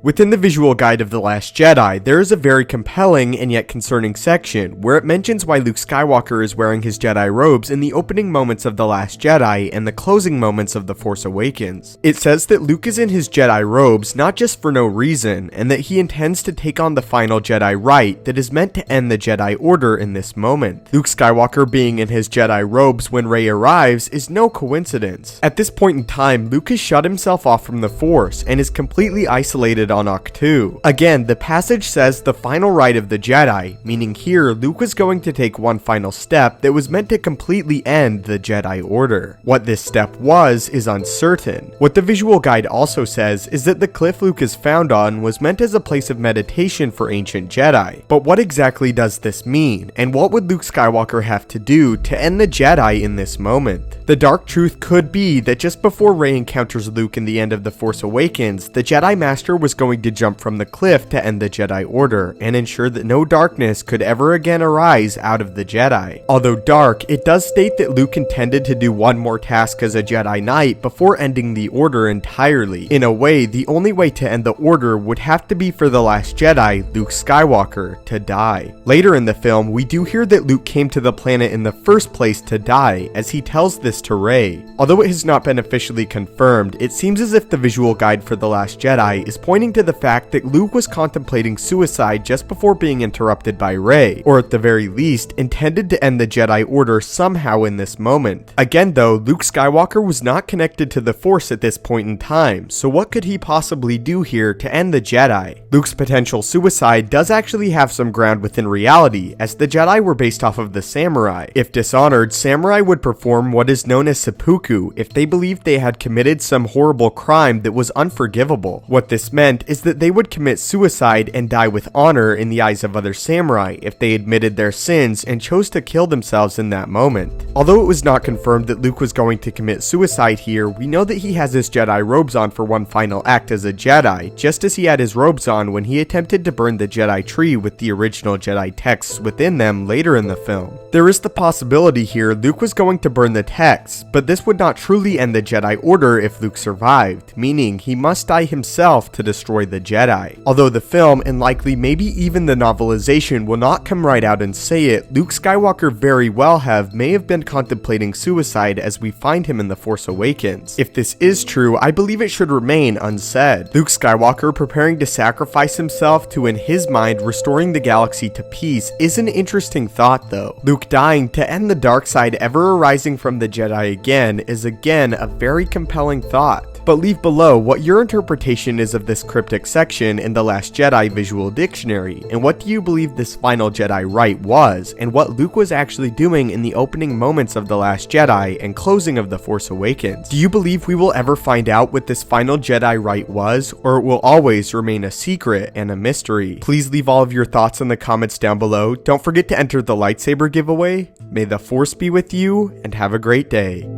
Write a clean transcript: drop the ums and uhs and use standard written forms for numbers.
Within the visual guide of The Last Jedi, there is a very compelling and yet concerning section where it mentions why Luke Skywalker is wearing his Jedi robes in the opening moments of The Last Jedi and the closing moments of The Force Awakens. It says that Luke is in his Jedi robes not just for no reason, and that he intends to take on the final Jedi Rite that is meant to end the Jedi Order in this moment. Luke Skywalker being in his Jedi robes when Rey arrives is no coincidence. At this point in time, Luke has shut himself off from the Force and is completely isolated on Ahch-To. Again, the passage says the final rite of the Jedi, meaning here Luke was going to take one final step that was meant to completely end the Jedi Order. What this step was is uncertain. What the visual guide also says is that the cliff Luke is found on was meant as a place of meditation for ancient Jedi. But what exactly does this mean, and what would Luke Skywalker have to do to end the Jedi in this moment? The dark truth could be that just before Rey encounters Luke in the end of The Force Awakens, the Jedi Master was going to jump from the cliff to end the Jedi Order and ensure that no darkness could ever again arise out of the Jedi. Although dark, it does state that Luke intended to do one more task as a Jedi Knight before ending the Order entirely. In a way, the only way to end the Order would have to be for the last Jedi, Luke Skywalker, to die. Later in the film, we do hear that Luke came to the planet in the first place to die, as he tells this to Rey. Although it has not been officially confirmed, it seems as if the visual guide for The Last Jedi is pointing to the fact that Luke was contemplating suicide just before being interrupted by Rey, or at the very least, intended to end the Jedi Order somehow in this moment. Again though, Luke Skywalker was not connected to the Force at this point in time, so what could he possibly do here to end the Jedi? Luke's potential suicide does actually have some ground within reality, as the Jedi were based off of the samurai. If dishonored, samurai would perform what is known as seppuku if they believed they had committed some horrible crime that was unforgivable. What this meant is that they would commit suicide and die with honor in the eyes of other samurai if they admitted their sins and chose to kill themselves in that moment. Although it was not confirmed that Luke was going to commit suicide here, we know that he has his Jedi robes on for one final act as a Jedi, just as he had his robes on when he attempted to burn the Jedi tree with the original Jedi texts within them later in the film. There is the possibility here Luke was going to burn the texts, but this would not truly end the Jedi Order if Luke survived, meaning he must die himself to destroy the Jedi. Although the film, and likely maybe even the novelization, will not come right out and say it, Luke Skywalker very well may have been contemplating suicide as we find him in The Force Awakens. If this is true, I believe it should remain unsaid. Luke Skywalker preparing to sacrifice himself to, in his mind, restoring the galaxy to peace is an interesting thought though. Luke dying to end the dark side ever arising from the Jedi again is again a very compelling thought. But leave below what your interpretation is of this cryptic section in The Last Jedi Visual Dictionary, and what do you believe this final Jedi Rite was, and what Luke was actually doing in the opening moments of The Last Jedi and closing of The Force Awakens. Do you believe we will ever find out what this final Jedi Rite was, or it will always remain a secret and a mystery? Please leave all of your thoughts in the comments down below. Don't forget to enter the lightsaber giveaway. May the Force be with you, and have a great day.